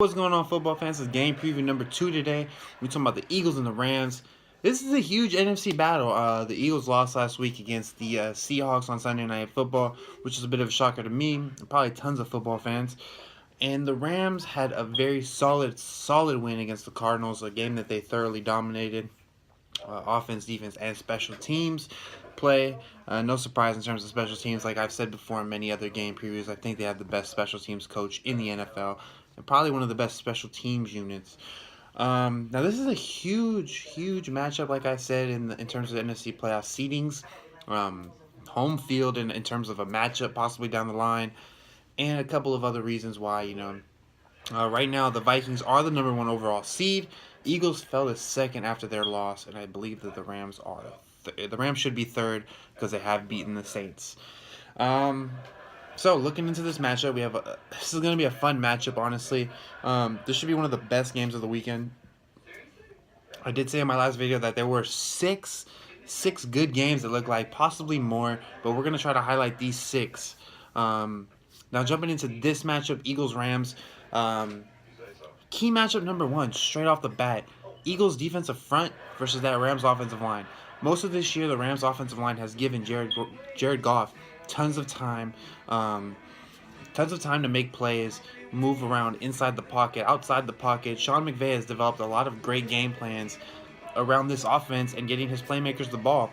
What's going on, football fans? This is game preview number 2 today. We're talking about the Eagles and the Rams. This is a huge NFC battle. The Eagles lost last week against the Seahawks on Sunday Night Football, which is a bit of a shocker to me and probably tons of football fans. And the Rams had a very solid win against the Cardinals, a game that they thoroughly dominated. Offense, defense, and special teams play. No surprise in terms of special teams. Like I've said before in many other game previews, I think they have the best special teams coach in the NFL and probably one of the best special teams units. Now this is a huge matchup, like I said, in terms of NFC playoff seedings, home field in terms of a matchup possibly down the line, and a couple of other reasons why. Right now, the Vikings are the #1 overall seed. Eagles fell to second after their loss, and I believe that the Rams are the Rams should be third because they have beaten the Saints. So looking into this matchup, this is going to be a fun matchup. Honestly, this should be one of the best games of the weekend. I did say in my last video that there were six good games that look like possibly more, but we're going to try to highlight these 6. Now jumping into this matchup, Eagles-Rams. Key matchup number 1, straight off the bat. Eagles defensive front versus that Rams offensive line. Most of this year, the Rams offensive line has given Jared Goff tons of time to make plays, move around inside the pocket, outside the pocket. Sean McVay has developed a lot of great game plans around this offense and getting his playmakers the ball.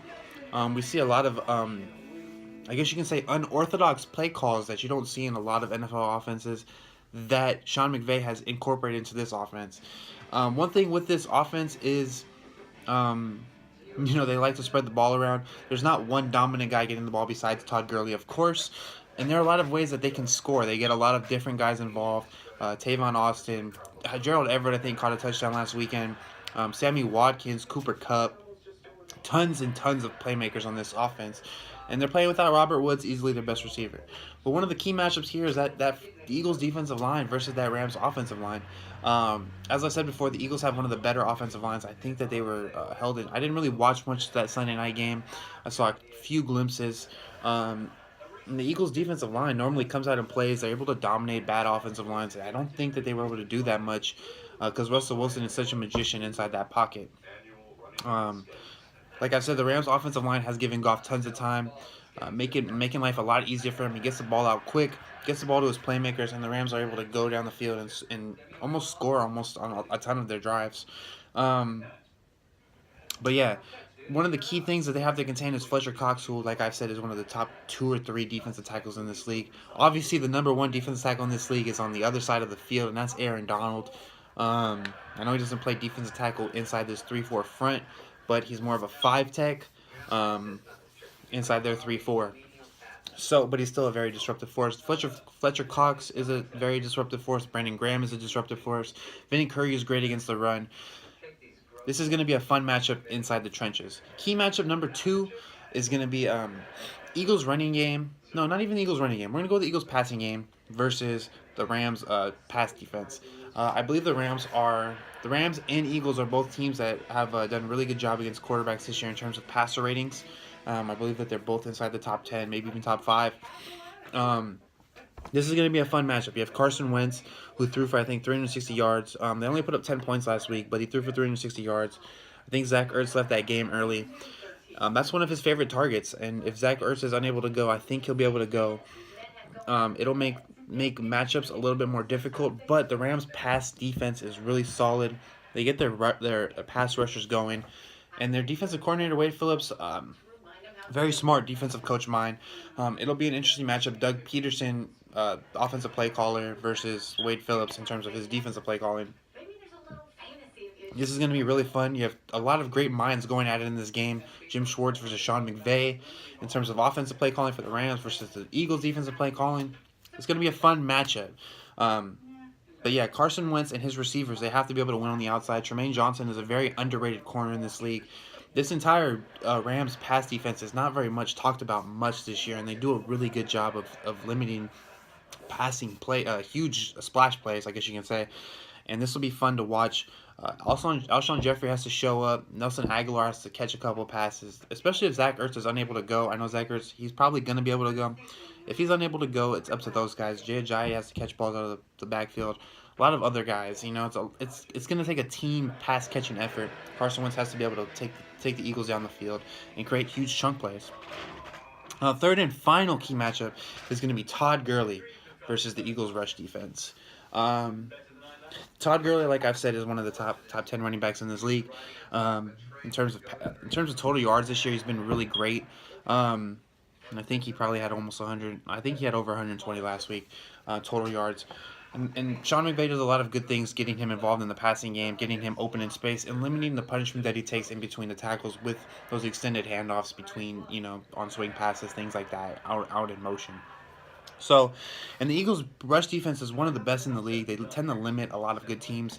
We see a lot of, I guess you can say, unorthodox play calls that you don't see in a lot of NFL offenses that Sean McVay has incorporated into this offense. One thing with this offense is, they like to spread the ball around. There's not one dominant guy getting the ball besides Todd Gurley, of course. And there are a lot of ways that they can score. They get a lot of different guys involved. Tavon Austin, Gerald Everett, I think, caught a touchdown last weekend. Sammy Watkins, Cooper Kupp. Tons and tons of playmakers on this offense. And they're playing without Robert Woods, easily their best receiver. But one of the key matchups here is that the Eagles defensive line versus that Rams offensive line. As I said before, the Eagles have one of the better offensive lines. I think that they were held in. I didn't really watch much of that Sunday night game. I saw a few glimpses. And the Eagles defensive line normally comes out and plays. They're able to dominate bad offensive lines. I don't think that they were able to do that much because Russell Wilson is such a magician inside that pocket. Like I said, the Rams offensive line has given Goff tons of time, making life a lot easier for him. He gets the ball out quick, gets the ball to his playmakers, and the Rams are able to go down the field and almost score on a ton of their drives. But yeah, one of the key things that they have to contain is Fletcher Cox, who, like I've said, is one of the top 2 or 3 defensive tackles in this league. Obviously, the #1 defensive tackle in this league is on the other side of the field, and that's Aaron Donald. I know he doesn't play defensive tackle inside this 3-4 front, but he's more of a 5 tech inside their 3-4. But he's still a very disruptive force. Fletcher Cox is a very disruptive force. Brandon Graham is a disruptive force. Vinny Curry is great against the run. This is going to be a fun matchup inside the trenches. Key matchup number 2 is going to be Eagles running game. No, not even the Eagles running game. We're going to go with the Eagles passing game versus the Rams pass defense. I believe the Rams and Eagles are both teams that have done a really good job against quarterbacks this year in terms of passer ratings. I believe that they're both inside the top 10, maybe even top 5. This is going to be a fun matchup. You have Carson Wentz, who threw for, I think, 360 yards. They only put up 10 points last week, but he threw for 360 yards. I think Zach Ertz left that game early. That's one of his favorite targets, and if Zach Ertz is unable to go, I think he'll be able to go. It'll make matchups a little bit more difficult, but the Rams' pass defense is really solid. They get their pass rushers going, and their defensive coordinator, Wade Phillips, very smart defensive coach mind. It'll be an interesting matchup. Doug Peterson, offensive play caller, versus Wade Phillips in terms of his defensive play calling. This is going to be really fun. You have a lot of great minds going at it in this game. Jim Schwartz versus Sean McVay in terms of offensive play calling for the Rams versus the Eagles defensive play calling. It's going to be a fun matchup. But yeah, Carson Wentz and his receivers, they have to be able to win on the outside. Tremaine Johnson is a very underrated corner in this league. This entire Rams pass defense is not very much talked about much this year, and they do a really good job of limiting passing play, huge splash plays, I guess you can say. And this will be fun to watch. Alshon Jeffrey has to show up. Nelson Aguilar has to catch a couple of passes, especially if Zach Ertz is unable to go. I know Zach Ertz, he's probably going to be able to go. If he's unable to go, it's up to those guys. Jay Ajayi has to catch balls out of the backfield. a lot of other guys. You know, it's going to take a team pass catching effort. Carson Wentz has to be able to take the Eagles down the field and create huge chunk plays. Third and final key matchup is going to be Todd Gurley versus the Eagles rush defense. Todd Gurley, like I've said, is one of the top 10 running backs in this league. In terms of total yards this year, he's been really great. And I think he probably had almost 100. I think he had over 120 last week total yards. And Sean McVay does a lot of good things, getting him involved in the passing game, getting him open in space, and limiting the punishment that he takes in between the tackles with those extended handoffs between, on swing passes, things like that, out in motion. So, and the Eagles' rush defense is one of the best in the league. They tend to limit a lot of good teams,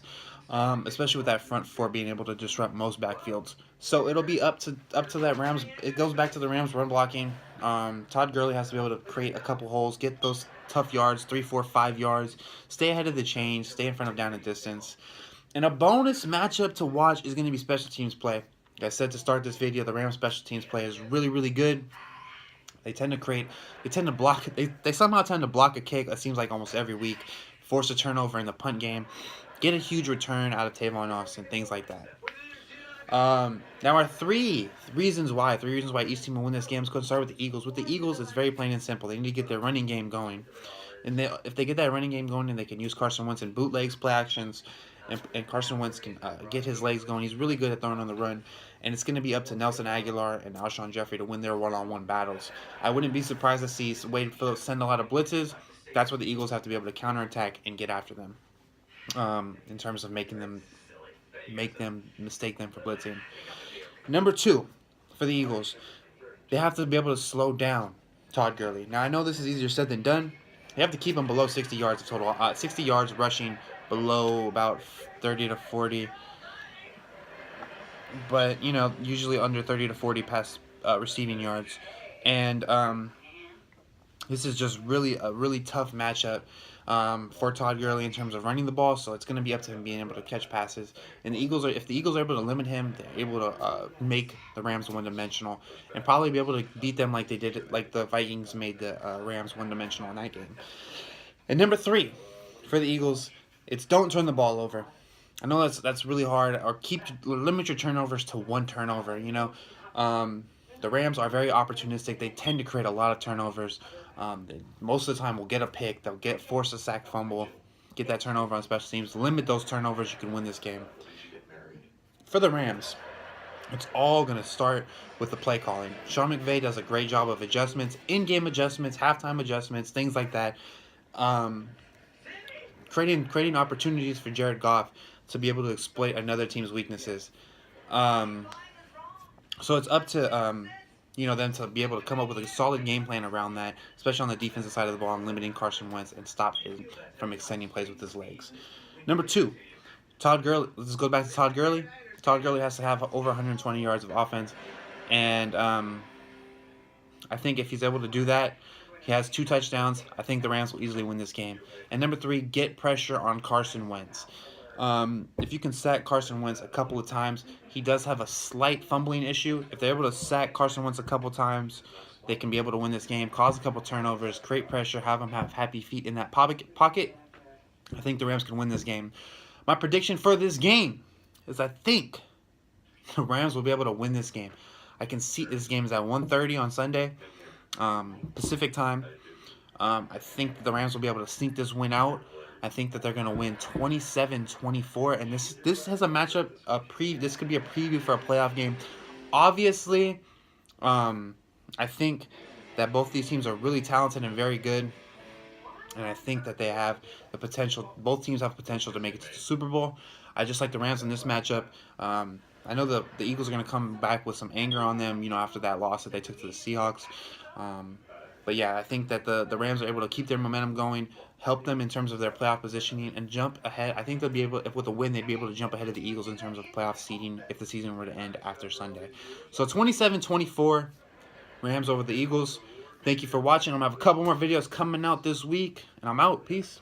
especially with that front four being able to disrupt most backfields. So it'll be up to that Rams. It goes back to the Rams run blocking. Todd Gurley has to be able to create a couple holes, get those tough yards, 3, 4, 5 yards, stay ahead of the chains, stay in front of down and distance. And a bonus matchup to watch is going to be special teams play. Like I said to start this video, the Rams special teams play is really, really good. They tend to block, they somehow tend to block a kick, it seems like almost every week, force a turnover in the punt game, get a huge return out of Tavon Austin, things like that. Now our three reasons why each team will win this game is going to start with the Eagles. With the Eagles, it's very plain and simple. They need to get their running game going. And if they get that running game going, then they can use Carson Wentz in bootlegs, play actions, and Carson Wentz can get his legs going. He's really good at throwing on the run. And it's going to be up to Nelson Aguilar and Alshon Jeffrey to win their one-on-one battles. I wouldn't be surprised to see Wade Phillips send a lot of blitzes. That's where the Eagles have to be able to counterattack and get after them in terms of make them mistake them for blitzing. Number 2 for the Eagles, they have to be able to slow down Todd Gurley. Now, I know this is easier said than done. They have to keep him below 60 yards of total, 60 yards rushing, below about 30 to 40. But, usually under 30 to 40 pass receiving yards. And this is just a really tough matchup for Todd Gurley in terms of running the ball. So it's going to be up to him being able to catch passes. And if the Eagles are able to limit him, they're able to make the Rams one-dimensional and probably be able to beat them like they did, like the Vikings made the Rams one-dimensional in that game. And number 3 for the Eagles, it's don't turn the ball over. I know that's really hard. Or limit your turnovers to 1 turnover. The Rams are very opportunistic. They tend to create a lot of turnovers. Most of the time will get a pick. They'll force a sack fumble, get that turnover on special teams. Limit those turnovers. You can win this game. For the Rams, it's all going to start with the play calling. Sean McVay does a great job of adjustments, in-game adjustments, halftime adjustments, things like that. Creating opportunities for Jared Goff to be able to exploit another team's weaknesses. So it's up to them to be able to come up with a solid game plan around that, especially on the defensive side of the ball, and limiting Carson Wentz and stop him from extending plays with his legs. Number 2, Todd Gurley. Let's go back to Todd Gurley. Todd Gurley has to have over 120 yards of offense, and I think if he's able to do that, he has 2 touchdowns. I think the Rams will easily win this game. And number 3, get pressure on Carson Wentz. If you can sack Carson Wentz a couple of times, he does have a slight fumbling issue. If they're able to sack Carson Wentz a couple of times, they can be able to win this game, cause a couple turnovers, create pressure, have him have happy feet in that pocket. I think the Rams can win this game. My prediction for this game is I think the Rams will be able to win this game. I can see this game is at 1:30 on Sunday, Pacific time. I think the Rams will be able to sneak this win out. I think that they're going to win 27-24, and this has a matchup, this could be a preview for a playoff game. Obviously, I think that both these teams are really talented and very good, and I think that they have the potential, both teams have potential to make it to the Super Bowl. I just like the Rams in this matchup. I know the Eagles are going to come back with some anger on them, after that loss that they took to the Seahawks. But yeah, I think that the Rams are able to keep their momentum going, help them in terms of their playoff positioning, and jump ahead. I think they'll be able, if with a win, they'd be able to jump ahead of the Eagles in terms of playoff seeding if the season were to end after Sunday. So 27-24, Rams over the Eagles. Thank you for watching. I'm going to have a couple more videos coming out this week, and I'm out. Peace.